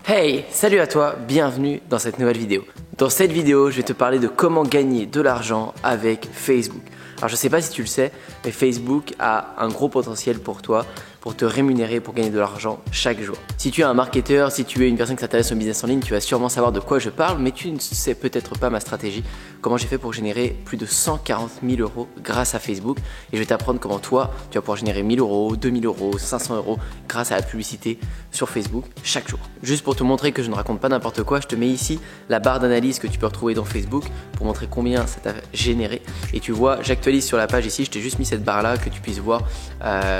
Hey, salut à toi, bienvenue dans cette nouvelle vidéo. Dans cette vidéo, je vais te parler de comment gagner de l'argent avec Facebook. Alors je sais pas si tu le sais, mais Facebook a un gros potentiel pour toi, pour te rémunérer, pour gagner de l'argent chaque jour. Si tu es un marketeur, si tu es une personne qui s'intéresse au business en ligne, tu vas sûrement savoir de quoi je parle, mais tu ne sais peut-être pas ma stratégie, comment j'ai fait pour générer plus de 140 000 euros grâce à Facebook. Et je vais t'apprendre comment toi, tu vas pouvoir générer 1000 euros, 2000 euros, 500 euros grâce à la publicité sur Facebook chaque jour. Juste pour te montrer que je ne raconte pas n'importe quoi, je te mets ici la barre d'analyse que tu peux retrouver dans Facebook pour montrer combien ça t'a généré. Et tu vois, j'actualise sur la page ici, je t'ai juste mis cette barre là que tu puisses voir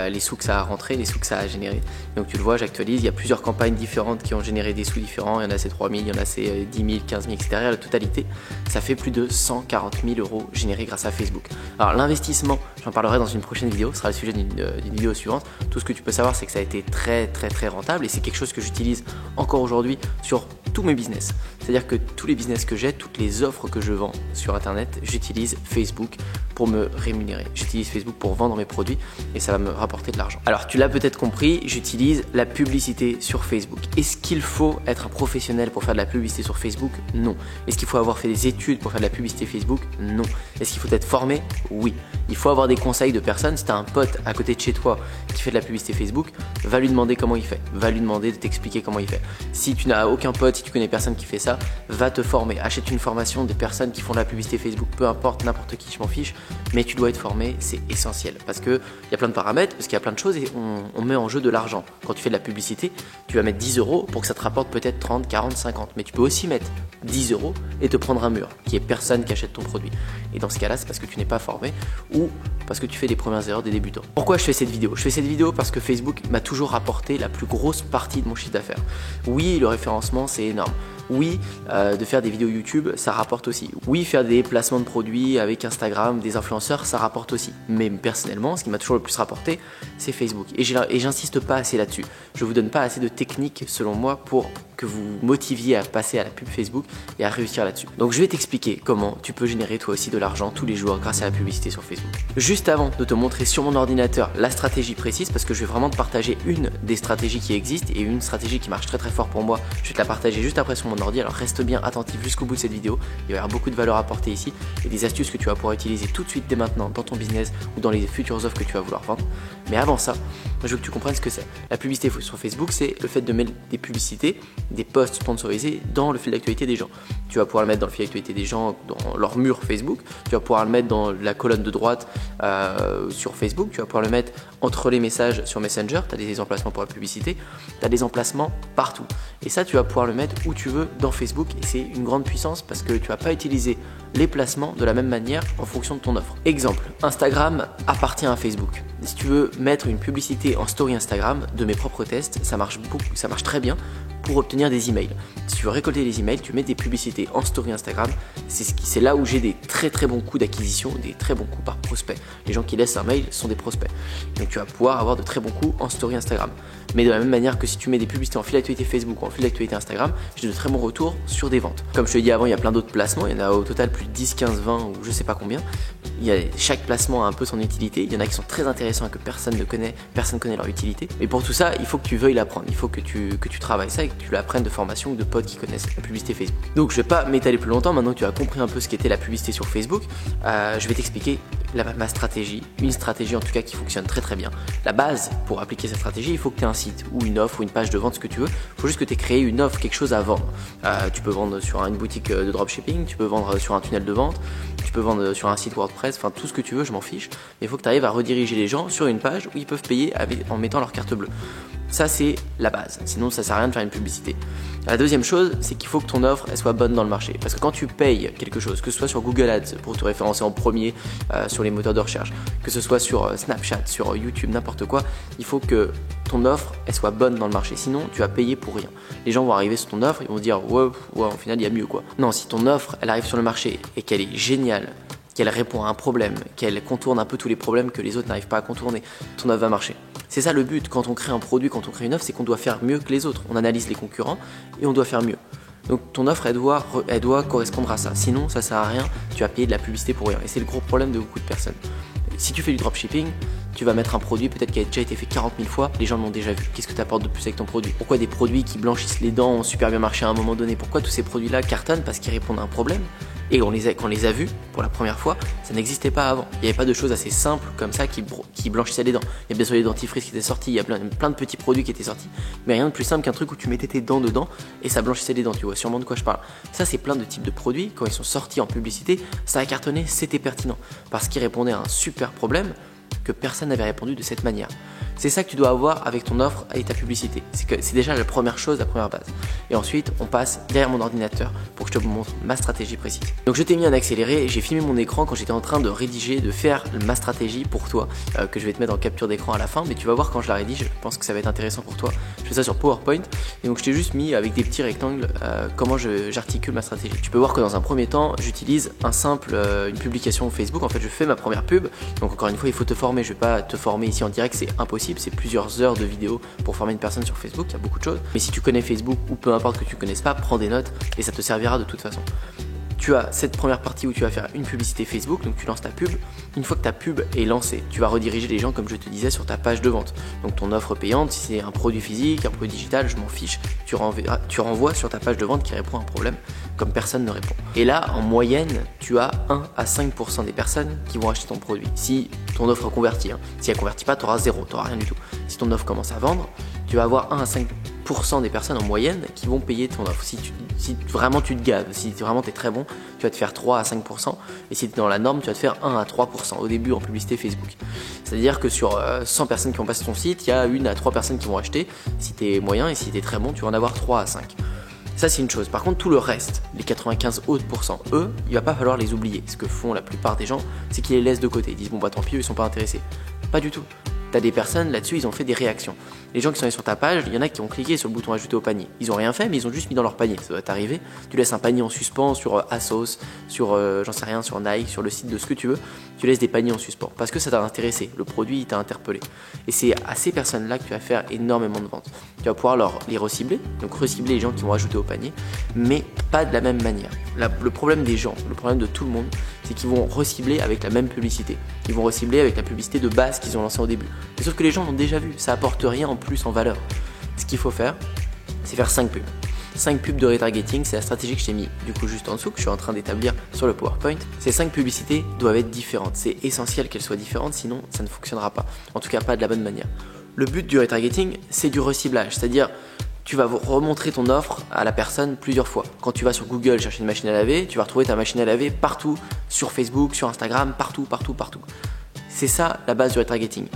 les sous que ça a rentré, les sous que ça a généré. Donc tu le vois, j'actualise, il y a plusieurs campagnes différentes qui ont généré des sous différents, il y en a c'est 3000, il y en a c'est 10 000, 15 000, etc. La totalité, ça fait plus de 140 000 euros générés grâce à Facebook. Alors l'investissement, j'en parlerai dans une prochaine vidéo, ce sera le sujet d'une vidéo suivante. Tout ce que tu peux savoir, c'est que ça a été très rentable et c'est quelque chose que j'utilise encore aujourd'hui sur tous mes business. C'est-à-dire que tous les business que j'ai, toutes les offres que je vends sur internet, j'utilise Facebook pour me rémunérer. J'utilise Facebook pour vendre mes produits et ça va me rapporter de l'argent. Alors tu l'as peut-être compris, j'utilise la publicité sur Facebook. Est-ce qu'il faut être un professionnel pour faire de la publicité sur Facebook? Non. Est-ce qu'il faut avoir fait des études pour faire de la publicité Facebook? Non. Est-ce qu'il faut être formé? Oui. Il faut avoir des conseils de personnes. Si tu as un pote à côté de chez toi qui fait de la publicité Facebook, va lui demander comment il fait. Va lui demander de t'expliquer comment il fait. Si tu n'as aucun pote, si tu connais personne qui fait ça, va te former. Achète une formation des personnes qui font de la publicité Facebook, peu importe, n'importe qui, je m'en fiche. Mais tu dois être formé, c'est essentiel. Parce qu'il y a plein de paramètres, parce qu'il y a plein de choses et on met en jeu de l'argent. Quand tu fais de la publicité, tu vas mettre 10 euros pour que ça te rapporte peut-être 30, 40, 50. Mais tu peux aussi mettre 10 euros et te prendre un mur, qui est personne qui achète ton produit. Et dans ce cas-là, c'est parce que tu n'es pas formé ou parce que tu fais les premières erreurs des débutants. Pourquoi je fais cette vidéo? Je fais cette vidéo parce que Facebook m'a toujours rapporté la plus grosse partie de mon chiffre d'affaires. Oui, le référencement, c'est énorme. Oui, de faire des vidéos YouTube, ça rapporte aussi. Oui, faire des placements de produits avec Instagram, des influenceurs, ça rapporte aussi. Mais personnellement, ce qui m'a toujours le plus rapporté, c'est Facebook. Et j'insiste pas assez là-dessus. Je vous donne pas assez de techniques, selon moi, pour que vous motiviez à passer à la pub Facebook et à réussir là-dessus. Donc je vais t'expliquer comment tu peux générer toi aussi de l'argent tous les jours grâce à la publicité sur Facebook. Juste avant de te montrer sur mon ordinateur la stratégie précise, parce que je vais vraiment te partager une des stratégies qui existent et une stratégie qui marche très fort pour moi, je vais te la partager juste après sur mon ordi. Alors reste bien attentif jusqu'au bout de cette vidéo, il va y avoir beaucoup de valeur apportée ici et des astuces que tu vas pouvoir utiliser tout de suite dès maintenant dans ton business ou dans les futures offres que tu vas vouloir vendre. Mais avant ça, je veux que tu comprennes ce que c'est. La publicité sur Facebook, c'est le fait de mettre des publicités, des posts sponsorisés dans le fil d'actualité des gens. Tu vas pouvoir le mettre dans le fil d'actualité des gens, dans leur mur Facebook, tu vas pouvoir le mettre dans la colonne de droite sur Facebook, tu vas pouvoir le mettre entre les messages sur Messenger, tu as des emplacements pour la publicité, tu as des emplacements partout. Et ça, tu vas pouvoir le mettre où tu veux dans Facebook et c'est une grande puissance parce que tu ne vas pas utiliser les placements de la même manière en fonction de ton offre. Exemple, Instagram appartient à Facebook. Si tu veux mettre une publicité en story Instagram, de mes propres tests, ça marche très bien pour obtenir des emails. Si tu veux récolter des emails, tu mets des publicités en story Instagram. C'est là où j'ai des très bons coups d'acquisition, des très bons coups par prospect. Les gens qui laissent un mail sont des prospects. Donc tu vas pouvoir avoir de très bons coups en story Instagram. Mais de la même manière que si tu mets des publicités en fil d'actualité Facebook ou en fil d'actualité Instagram, j'ai de très bons retours sur des ventes. Comme je te l'ai dit avant, il y a plein d'autres placements. Il y en a au total plus de 10, 15, 20 ou je sais pas combien. Chaque placement a un peu son utilité. Il y en a qui sont très intéressants et que personne ne connaît, personne ne connaît leur utilité. Mais pour tout ça, il faut que tu veuilles l'apprendre. Il faut que tu travailles ça et que tu l'apprennes de formation ou de potes qui connaissent la publicité Facebook. Donc je vais pas m'étaler plus longtemps. Maintenant que tu as compris un peu ce qu'était la publicité sur Facebook, je vais t'expliquer ma stratégie, une stratégie en tout cas qui fonctionne très bien. La base pour appliquer cette stratégie, il faut que tu aies un site ou une offre ou une page de vente, ce que tu veux. Il faut juste que tu aies créé une offre, quelque chose à vendre. Tu peux vendre sur une boutique de dropshipping, tu peux vendre sur un tunnel de vente, tu peux vendre sur un site WordPress, enfin tout ce que tu veux, je m'en fiche. Mais il faut que tu arrives à rediriger les gens sur une page où ils peuvent payer en mettant leur carte bleue. Ça, c'est la base. Sinon, ça sert à rien de faire une publicité. La deuxième chose, c'est qu'il faut que ton offre elle soit bonne dans le marché. Parce que quand tu payes quelque chose, que ce soit sur Google Ads pour te référencer en premier sur les moteurs de recherche, que ce soit sur Snapchat, sur YouTube, n'importe quoi, il faut que ton offre elle soit bonne dans le marché. Sinon, tu vas payer pour rien. Les gens vont arriver sur ton offre, ils vont se dire ouais, au final, il y a mieux quoi. Non, si ton offre elle arrive sur le marché et qu'elle est géniale, qu'elle répond à un problème, qu'elle contourne un peu tous les problèmes que les autres n'arrivent pas à contourner, ton offre va marcher. C'est ça le but quand on crée un produit, quand on crée une offre, c'est qu'on doit faire mieux que les autres. On analyse les concurrents et on doit faire mieux. Donc ton offre, elle doit correspondre à ça. Sinon, ça sert à rien, tu vas payer de la publicité pour rien. Et c'est le gros problème de beaucoup de personnes. Si tu fais du dropshipping, Tu vas mettre un produit peut-être qui a déjà été fait 40 000 fois, les gens l'ont déjà vu. Qu'est-ce que tu apportes de plus avec ton produit? Pourquoi des produits qui blanchissent les dents ont super bien marché à un moment donné? Pourquoi tous ces produits-là cartonnent? Parce qu'ils répondent à un problème. Et quand on les a vus pour la première fois, ça n'existait pas avant. Il n'y avait pas de choses assez simples comme ça qui blanchissaient les dents. Il y a bien sûr les dentifrices qui étaient sortis, il y a plein de petits produits qui étaient sortis, mais rien de plus simple qu'un truc où tu mettais tes dents dedans et ça blanchissait les dents. Tu vois sûrement de quoi je parle. Ça, c'est plein de types de produits. Quand ils sont sortis en publicité, ça a cartonné, c'était pertinent parce qu'ils répondaient à un super problème que personne n'avait répondu de cette manière. C'est ça que tu dois avoir avec ton offre et ta publicité. C'est déjà la première chose, la première base. Et ensuite, on passe derrière mon ordinateur pour que je te montre ma stratégie précise. Donc je t'ai mis en accéléré et j'ai filmé mon écran quand j'étais en train de rédiger, de faire ma stratégie pour toi, que je vais te mettre en capture d'écran à la fin, mais tu vas voir quand je la rédige, je pense que ça va être intéressant pour toi. Je fais ça sur PowerPoint et donc je t'ai juste mis avec des petits rectangles comment j'articule ma stratégie. Tu peux voir que dans un premier temps, j'utilise une publication Facebook. En fait, je fais ma première pub. Donc encore une fois, il faut te former. Je vais pas te former ici en direct, c'est impossible. C'est plusieurs heures de vidéos pour former une personne sur Facebook, il y a beaucoup de choses. Mais si tu connais Facebook ou peu importe que tu ne connaisses pas, prends des notes et ça te servira de toute façon. Tu as cette première partie où tu vas faire une publicité Facebook, donc tu lances ta pub. Une fois que ta pub est lancée, tu vas rediriger les gens, comme je te disais, sur ta page de vente. Donc ton offre payante, si c'est un produit physique, un produit digital, je m'en fiche, tu renvoies sur ta page de vente qui répond à un problème, comme personne ne répond. Et là, en moyenne, tu as 1 à 5% des personnes qui vont acheter ton produit. Si ton offre convertit, si elle ne convertit pas, tu auras zéro, tu n'auras rien du tout. Si ton offre commence à vendre, tu vas avoir 1 à 5% des personnes en moyenne qui vont payer ton offre. Si vraiment tu te gaves, si vraiment tu es très bon, tu vas te faire 3 à 5%. Et si tu es dans la norme, tu vas te faire 1 à 3% au début en publicité Facebook. C'est-à-dire que sur 100 personnes qui vont passer ton site, il y a 1 à 3 personnes qui vont acheter. Si tu es moyen et si tu es très bon, tu vas en avoir 3 à 5. Ça, c'est une chose. Par contre, tout le reste, les 95 autres pourcents, eux, il va pas falloir les oublier. Ce que font la plupart des gens, c'est qu'ils les laissent de côté. Ils disent bon bah tant pis, ils sont pas intéressés. Pas du tout. Tu as des personnes là-dessus, ils ont fait des réactions. Les gens qui sont allés sur ta page, il y en a qui ont cliqué sur le bouton ajouter au panier. Ils ont rien fait, mais ils ont juste mis dans leur panier. Ça doit t'arriver. Tu laisses un panier en suspens sur Asos, sur j'en sais rien, sur Nike, sur le site de ce que tu veux. Tu laisses des paniers en suspens parce que ça t'a intéressé. Le produit, il t'a interpellé. Et c'est à ces personnes-là que tu vas faire énormément de ventes. Tu vas pouvoir les recibler, donc recibler les gens qui vont ajouter au panier, mais pas de la même manière. Le problème des gens, le problème de tout le monde, c'est qu'ils vont recibler avec la même publicité. Ils vont recibler avec la publicité de base qu'ils ont lancée au début. Mais sauf que les gens l'ont déjà vu, ça apporte rien en plus en valeur. Ce qu'il faut faire, c'est faire 5 pubs. 5 pubs de retargeting, c'est la stratégie que je t'ai mis du coup juste en dessous, que je suis en train d'établir sur le PowerPoint. Ces 5 publicités doivent être différentes. C'est essentiel qu'elles soient différentes, sinon ça ne fonctionnera pas. En tout cas, pas de la bonne manière. Le but du retargeting, c'est du reciblage, c'est-à-dire tu vas remontrer ton offre à la personne plusieurs fois. Quand tu vas sur Google chercher une machine à laver, tu vas retrouver ta machine à laver partout, sur Facebook, sur Instagram, partout. C'est ça la base du retargeting.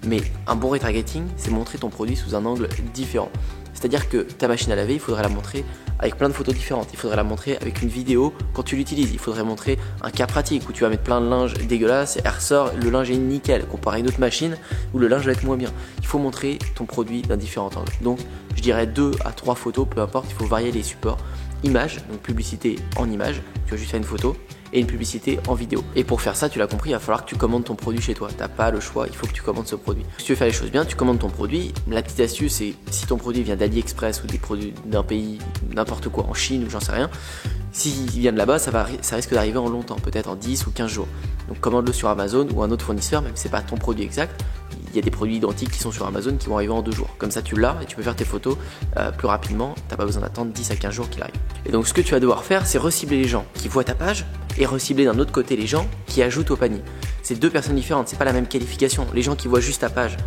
Mais un bon retargeting, c'est montrer ton produit sous un angle différent. C'est-à-dire que ta machine à laver, il faudrait la montrer avec plein de photos différentes. Il faudrait la montrer avec une vidéo quand tu l'utilises. Il faudrait montrer un cas pratique où tu vas mettre plein de linge dégueulasse et elle ressort, le linge est nickel, comparé à une autre machine où le linge va être moins bien. Il faut montrer ton produit d'un différent angle. Donc, je dirais 2 à 3 photos, peu importe, il faut varier les supports. Image, donc publicité en image, tu vas juste faire une photo, et une publicité en vidéo. Et pour faire ça, tu l'as compris, il va falloir que tu commandes ton produit chez toi. T'as pas le choix, il faut que tu commandes ce produit. Si tu veux faire les choses bien, tu commandes ton produit. La petite astuce, c'est si ton produit vient d'AliExpress ou des produits d'un pays, n'importe quoi, en Chine ou j'en sais rien, s'il vient de là-bas, ça risque d'arriver en longtemps, peut-être en 10 ou 15 jours. Donc commande-le sur Amazon ou un autre fournisseur, même si c'est pas ton produit exact. Il y a des produits identiques qui sont sur Amazon qui vont arriver en 2 jours. Comme ça, tu l'as et tu peux faire tes photos plus rapidement. Tu n'as pas besoin d'attendre 10 à 15 jours qu'il arrive. Et donc, ce que tu vas devoir faire, c'est recibler les gens qui voient ta page et recibler d'un autre côté les gens qui ajoutent au panier. C'est 2 personnes différentes, c'est pas la même qualification. Les gens qui voient juste ta page,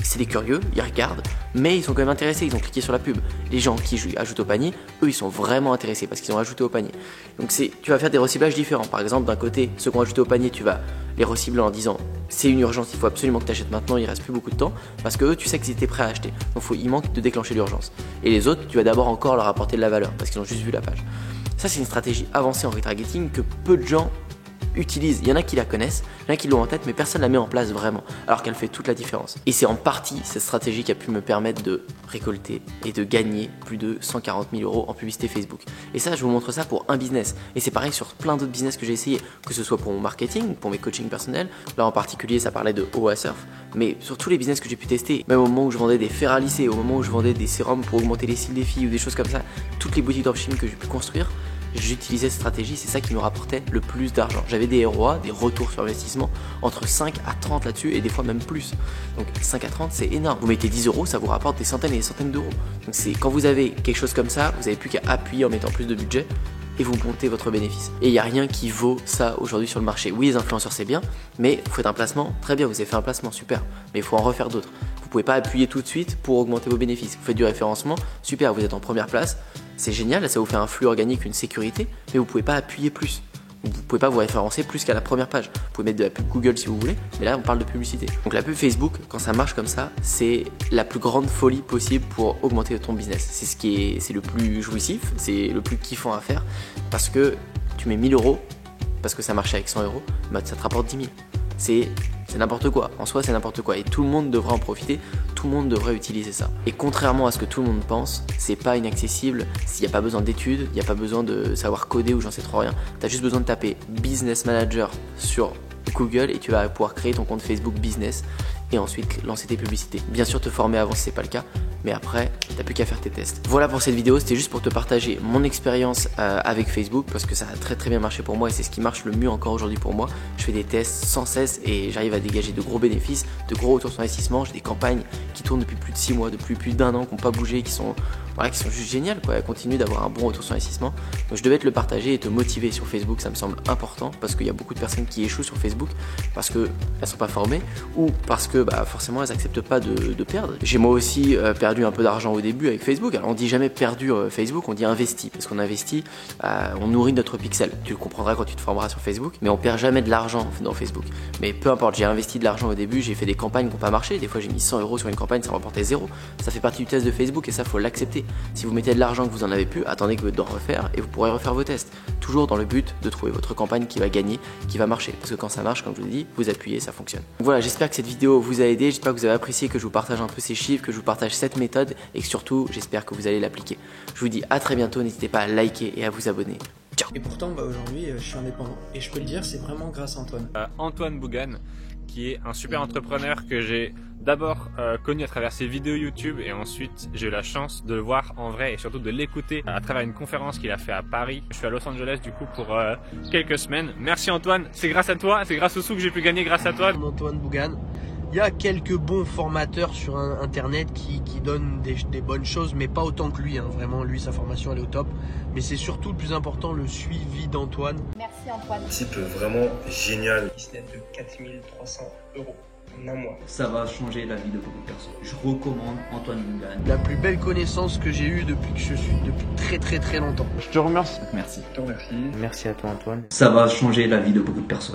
c'est des curieux, ils regardent, mais ils sont quand même intéressés, ils ont cliqué sur la pub. Les gens qui ajoutent au panier, eux, ils sont vraiment intéressés parce qu'ils ont ajouté au panier. Donc tu vas faire des reciblages différents. Par exemple, d'un côté, ceux qui ont ajouté au panier, tu vas les recibler en disant c'est une urgence, il faut absolument que tu achètes maintenant, il reste plus beaucoup de temps, parce que eux, tu sais qu'ils étaient prêts à acheter. Donc il manque de déclencher l'urgence. Et les autres, tu vas d'abord encore leur apporter de la valeur parce qu'ils ont juste vu la page. Ça, c'est une stratégie avancée en retargeting que peu de gens utilisent. Il y en a qui la connaissent, il y en a qui l'ont en tête, mais personne ne la met en place vraiment, alors qu'elle fait toute la différence. Et c'est en partie cette stratégie qui a pu me permettre de récolter et de gagner plus de 140 000 € en publicité Facebook. Et ça, je vous montre ça pour un business. Et c'est pareil sur plein d'autres business que j'ai essayé, que ce soit pour mon marketing, pour mes coachings personnels. Là, en particulier, ça parlait de Oa Surf, mais sur tous les business que j'ai pu tester, même au moment où je vendais des fers à lisser, au moment où je vendais des sérums pour augmenter les cils des filles ou des choses comme ça, toutes les boutiques dropshipping que j'ai pu construire, j'utilisais cette stratégie, c'est ça qui me rapportait le plus d'argent. J'avais des ROA, des retours sur investissement, entre 5 à 30 là-dessus et des fois même plus. Donc 5 à 30, c'est énorme. Vous mettez 10 euros, ça vous rapporte des centaines et des centaines d'euros. Donc c'est quand vous avez quelque chose comme ça, vous n'avez plus qu'à appuyer en mettant plus de budget et vous montez votre bénéfice. Et il n'y a rien qui vaut ça aujourd'hui sur le marché. Oui, les influenceurs c'est bien, mais vous faites un placement, très bien, vous avez fait un placement, super, mais il faut en refaire d'autres. Vous ne pouvez pas appuyer tout de suite pour augmenter vos bénéfices. Vous faites du référencement, super, vous êtes en première place, c'est génial, ça vous fait un flux organique, une sécurité, mais vous ne pouvez pas appuyer plus. Vous ne pouvez pas vous référencer plus qu'à la première page. Vous pouvez mettre de la pub Google si vous voulez, mais là on parle de publicité. Donc la pub Facebook, quand ça marche comme ça, c'est la plus grande folie possible pour augmenter ton business. C'est le plus jouissif, c'est le plus kiffant à faire parce que tu mets 1000 euros, parce que ça marche avec 100 euros, bah ça te rapporte 10 000. C'est n'importe quoi, en soi c'est n'importe quoi et tout le monde devrait en profiter, tout le monde devrait utiliser ça. Et contrairement à ce que tout le monde pense, c'est pas inaccessible, s'il n'y a pas besoin d'études, il n'y a pas besoin de savoir coder ou j'en sais trop rien. Tu as juste besoin de taper Business Manager sur Google et tu vas pouvoir créer ton compte Facebook Business et ensuite lancer tes publicités. Bien sûr te former avant si c'est pas le cas, mais après t'as plus qu'à faire tes tests. Voilà pour cette vidéo, c'était juste pour te partager mon expérience avec Facebook parce que ça a très bien marché pour moi et c'est ce qui marche le mieux encore aujourd'hui pour moi. Je fais des tests sans cesse et j'arrive à dégager de gros bénéfices, de gros retours sur investissement. J'ai des campagnes qui tournent depuis plus de 6 mois, depuis plus d'1 an, qui n'ont pas bougé, qui sont juste géniales quoi. Elles continuent d'avoir un bon retour sur investissement. Donc je devais te le partager et te motiver sur Facebook, ça me semble important parce qu'il y a beaucoup de personnes qui échouent sur Facebook parce qu'elles ne sont pas formées ou parce que forcément elles n'acceptent pas de perdre. J'ai moi aussi perdu un peu d'argent au début avec Facebook. Alors on dit jamais perdu Facebook, on dit investi parce qu'on investit, on nourrit notre pixel. Tu le comprendras quand tu te formeras sur Facebook, mais on perd jamais de l'argent dans Facebook. Mais peu importe, j'ai investi de l'argent au début, j'ai fait des campagnes qui n'ont pas marché. Des fois j'ai mis 100 euros sur une campagne, ça rapportait 0. Ça fait partie du test de Facebook et ça faut l'accepter. Si vous mettez de l'argent que vous en avez plus, attendez que d'en refaire et vous pourrez refaire vos tests. Toujours dans le but de trouver votre campagne qui va gagner, qui va marcher. Parce que quand ça marche, comme je vous l'ai dit, vous appuyez, ça fonctionne. Donc voilà, j'espère que cette vidéo vous a aidé, j'espère que vous avez apprécié que je vous partage un peu ces chiffres, que je vous partage cette méthode et que surtout, j'espère que vous allez l'appliquer. Je vous dis à très bientôt, n'hésitez pas à liker et à vous abonner. Ciao. Et pourtant, aujourd'hui, je suis indépendant. Et je peux le dire, c'est vraiment grâce à Antoine. Antoine Bougan, qui est un super entrepreneur que j'ai d'abord connu à travers ses vidéos YouTube et ensuite j'ai eu la chance de le voir en vrai et surtout de l'écouter à travers une conférence qu'il a fait à Paris. Je suis à Los Angeles du coup pour quelques semaines. Merci Antoine, c'est grâce à toi, c'est grâce aux sous que j'ai pu gagner grâce à toi. Antoine Bougan. Il y a quelques bons formateurs sur internet qui donnent des bonnes choses, mais pas autant que lui. Vraiment, lui, sa formation, elle est au top. Mais c'est surtout le plus important, le suivi d'Antoine. Merci Antoine. Type vraiment génial. Business de 4300 euros en un mois. Ça va changer la vie de beaucoup de personnes. Je recommande Antoine Bougan. La plus belle connaissance que j'ai eue depuis que je suis, depuis très longtemps. Je te remercie. Merci. Je te remercie. Merci à toi Antoine. Ça va changer la vie de beaucoup de personnes.